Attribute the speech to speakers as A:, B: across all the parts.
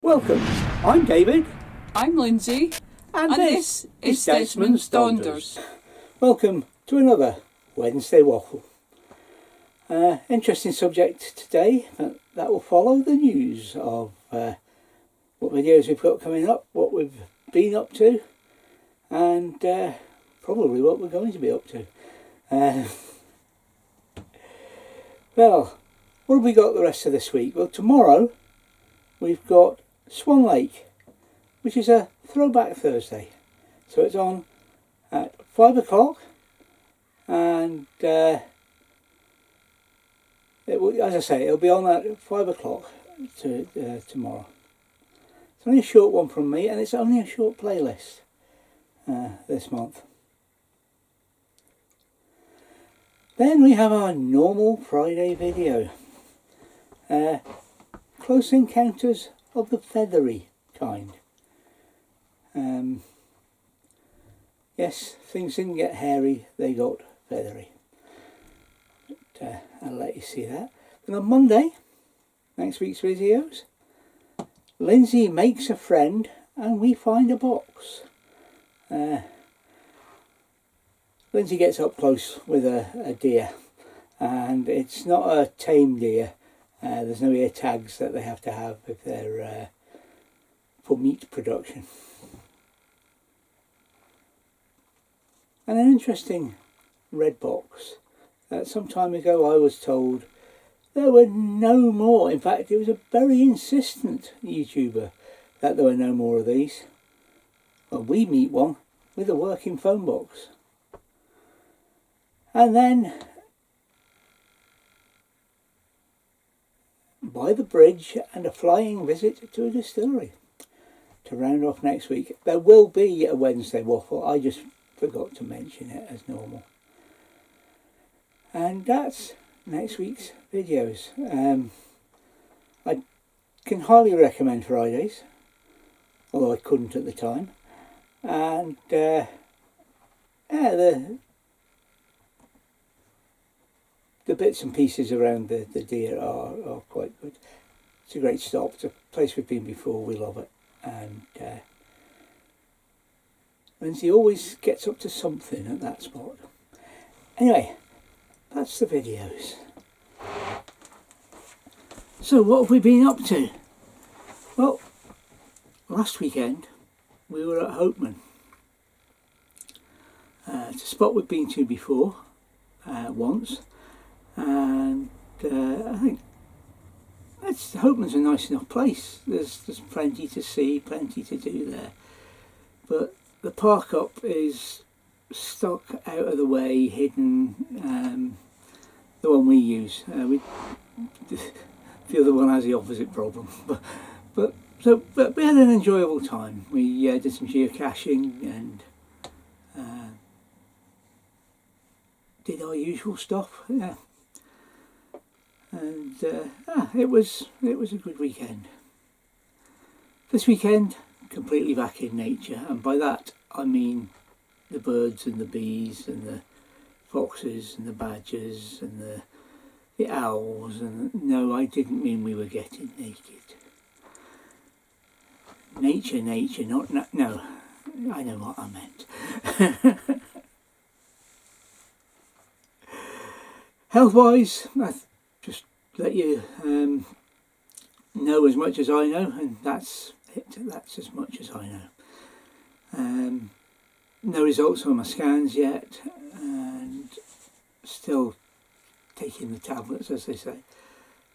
A: Welcome, I'm David.
B: I'm Lindsay.
A: And this is Desmonds
B: Donders.
A: Welcome to another Wednesday Waffle. Interesting subject today, but that will follow the news of what videos we've got coming up, what we've been up to, and probably what we're going to be up to. Well, what have we got the rest of this week? Well, tomorrow we've got Swan Lake, which is a throwback Thursday. So it's on at 5 o'clock, and as I say, it'll be on at 5 o'clock tomorrow. It's only a short one from me, and it's only a short playlist this month. Then we have our normal Friday video. Close Encounters of the Feathery kind. Yes, things didn't get hairy, they got feathery. But, I'll let you see that. Then on Monday, next week's videos, Lindsay makes a friend and we find a box. Lindsay gets up close with a deer, and it's not a tame deer. There's no ear tags that they have to have if they're for meat production. And an interesting red box. Some time ago I was told there were no more. In fact, it was a very insistent YouTuber that there were no more of these. Well, we meet one with a working phone box. And then by the bridge and a flying visit to a distillery to round off next week. There will be a Wednesday Waffle, I just forgot to mention it as normal. And that's next week's videos. I can highly recommend Fridays, although I couldn't at the time. And the bits and pieces around the deer are quite good. It's a great stop. It's a place we've been before. We love it. And Lindsay always gets up to something at that spot. Anyway, that's the videos. So what have we been up to? Well, last weekend we were at Hopeman. It's a spot we've been to before, once. And I think Hopeman's a nice enough place. There's plenty to see, plenty to do there. But the park up is stuck out of the way, hidden. The one we use. The other one has the opposite problem. But we had an enjoyable time. We did some geocaching and did our usual stuff. Yeah. And it was a good weekend. This weekend, completely back in nature, and by that I mean the birds and the bees and the foxes and the badgers and the owls. And no, I didn't mean we were getting naked. Nature, not no. I know what I meant. Health-wise, just let you know as much as I know, and that's it. That's as much as I know. No results on my scans yet, and still taking the tablets, as they say.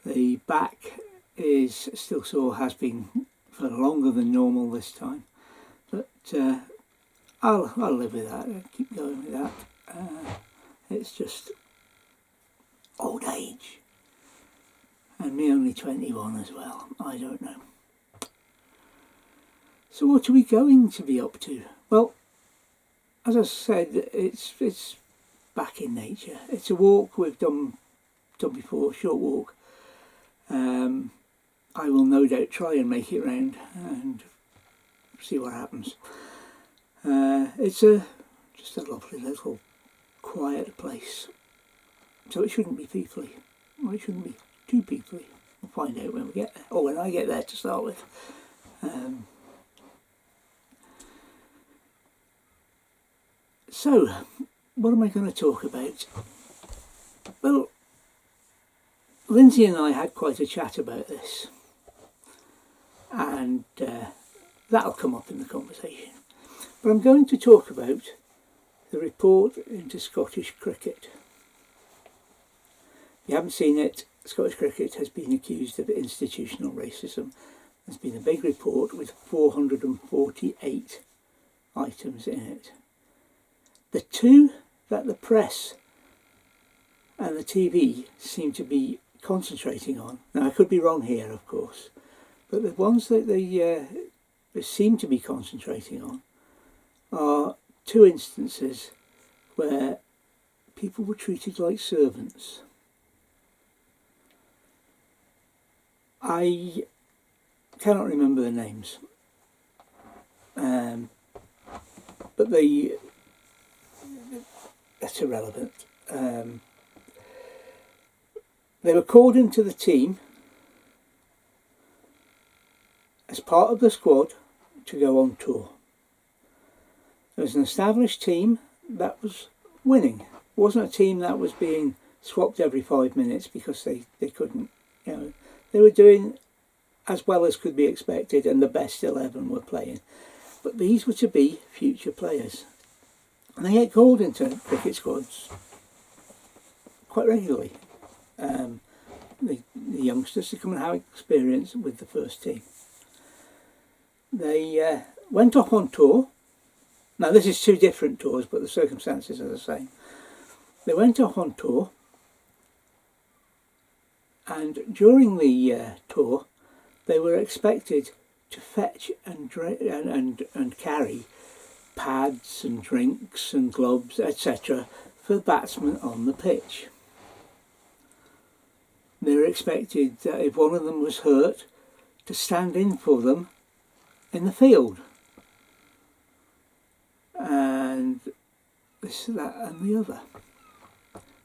A: The back is still sore, has been for longer than normal this time, but I'll live with that. I'll keep going with that. It's just old age. And me only 21 as well. I don't know. So what are we going to be up to? Well, as I said, it's back in nature. It's a walk we've done before, a short walk. I will no doubt try and make it round and see what happens. It's just a lovely little quiet place. So it shouldn't be peoply. Well, it shouldn't be too peoply. We'll find out when we get there, or when I get there to start with. So, what am I going to talk about? Well, Lindsay and I had quite a chat about this, and that'll come up in the conversation. But I'm going to talk about the report into Scottish cricket. If you haven't seen it, Scottish cricket has been accused of institutional racism. There's been a big report with 448 items in it. The two that the press and the TV seem to be concentrating on, now I could be wrong here of course, but the ones that they seem to be concentrating on are two instances where people were treated like servants. I cannot remember the names, but that's irrelevant. They were called into the team as part of the squad to go on tour. There was an established team that was winning. It wasn't a team that was being swapped every 5 minutes because they couldn't, they were doing as well as could be expected, and the best 11 were playing. But these were to be future players. And they get called into cricket squads quite regularly. The youngsters to come and have experience with the first team. They went off on tour. Now this is two different tours, but the circumstances are the same. They went off on tour, and during the tour they were expected to fetch and carry pads and drinks and gloves, etc. for the batsmen on the pitch. They were expected that if one of them was hurt, to stand in for them in the field. And this, that and the other.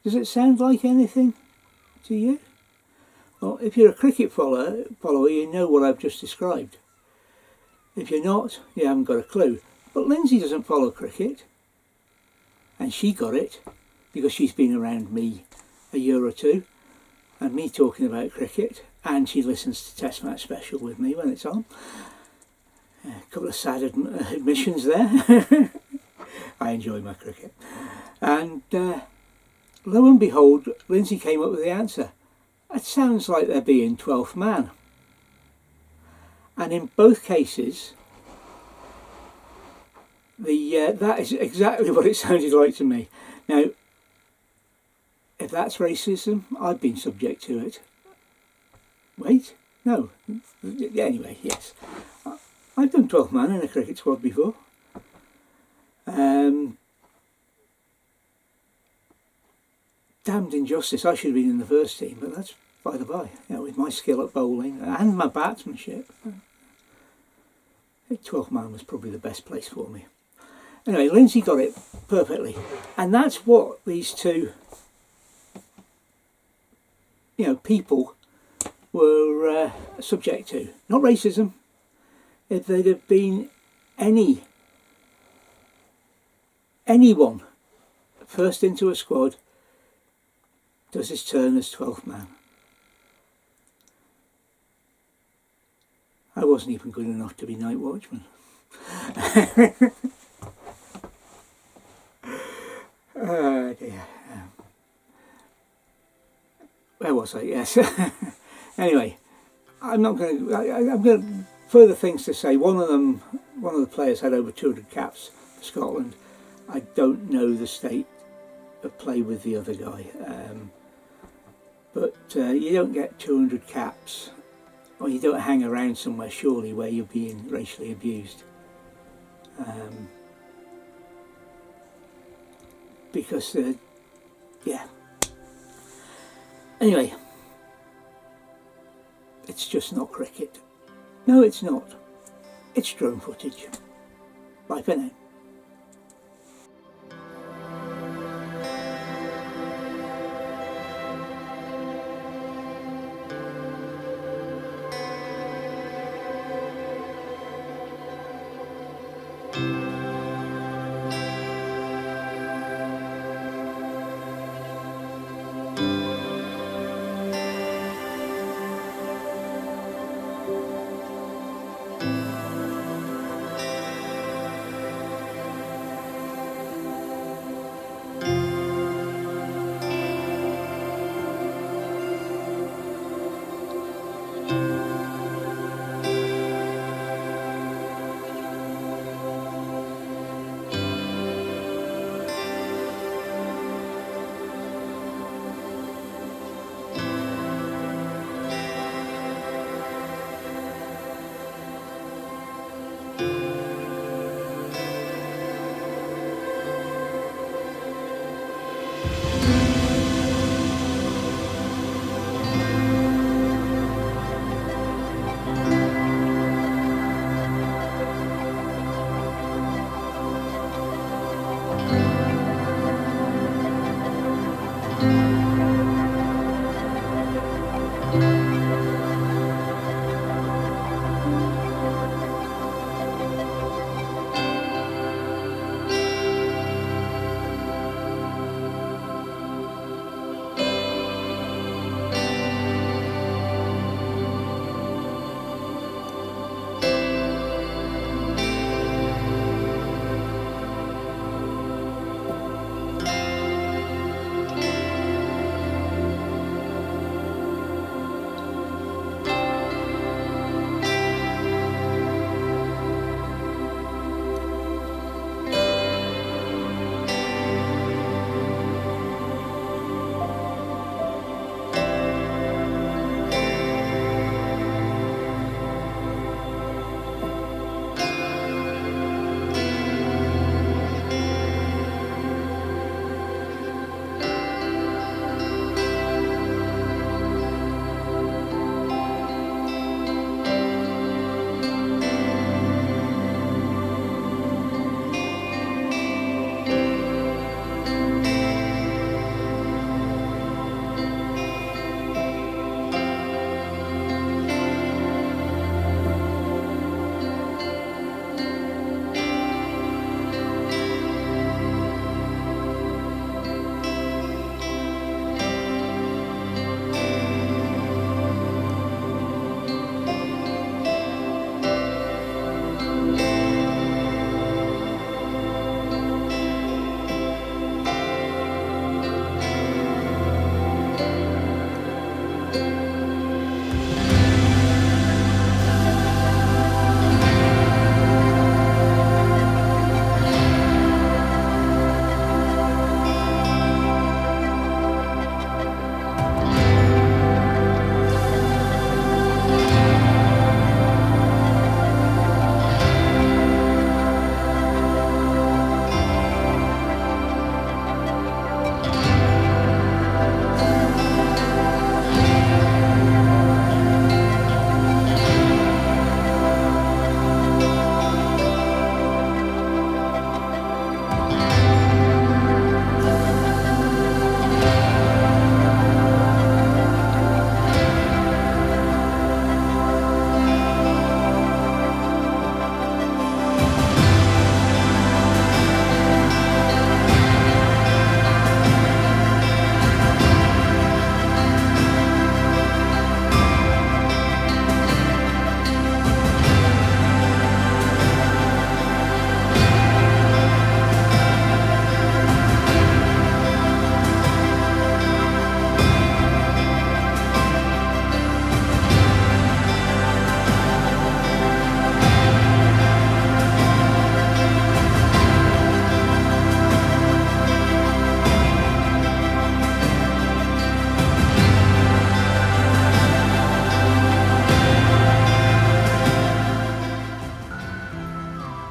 A: Does it sound like anything to you? Well, if you're a cricket follower, you know what I've just described. If you're not, you haven't got a clue. But Lindsay doesn't follow cricket, and she got it because she's been around me a year or two, and me talking about cricket, and she listens to Test Match Special with me when it's on. A couple of sad admissions there. I enjoy my cricket. And lo and behold, Lindsay came up with the answer. It sounds like they're being 12th man. And in both cases, that is exactly what it sounded like to me. Now, if that's racism, I've been subject to it. Wait, no. Anyway, yes. I've done 12th man in a cricket squad before. Damned injustice, I should have been in the first team, but that's by the by. With my skill at bowling and my batsmanship, 12th man was probably the best place for me. Anyway, Lindsay got it perfectly, and that's what these two, people were subject to. Not racism. If there'd have been anyone first into a squad does his turn as 12th man. I wasn't even good enough to be night watchman. Oh dear. Where was I? Yes. Anyway, I'm going to further things to say. One of the players had over 200 caps for Scotland. I don't know the state of play with the other guy, but you don't get 200 caps, or you don't hang around somewhere surely where you're being racially abused, because yeah. Anyway, it's just not cricket. No, it's not. It's drone footage. Bye for now.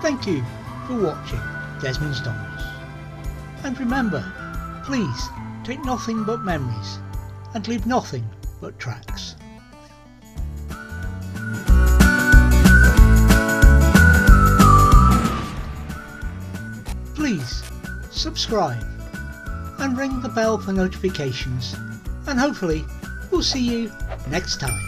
B: Thank you for watching Desmonds Donders. And remember, please take nothing but memories and leave nothing but tracks. Please subscribe and ring the bell for notifications, and hopefully we'll see you next time.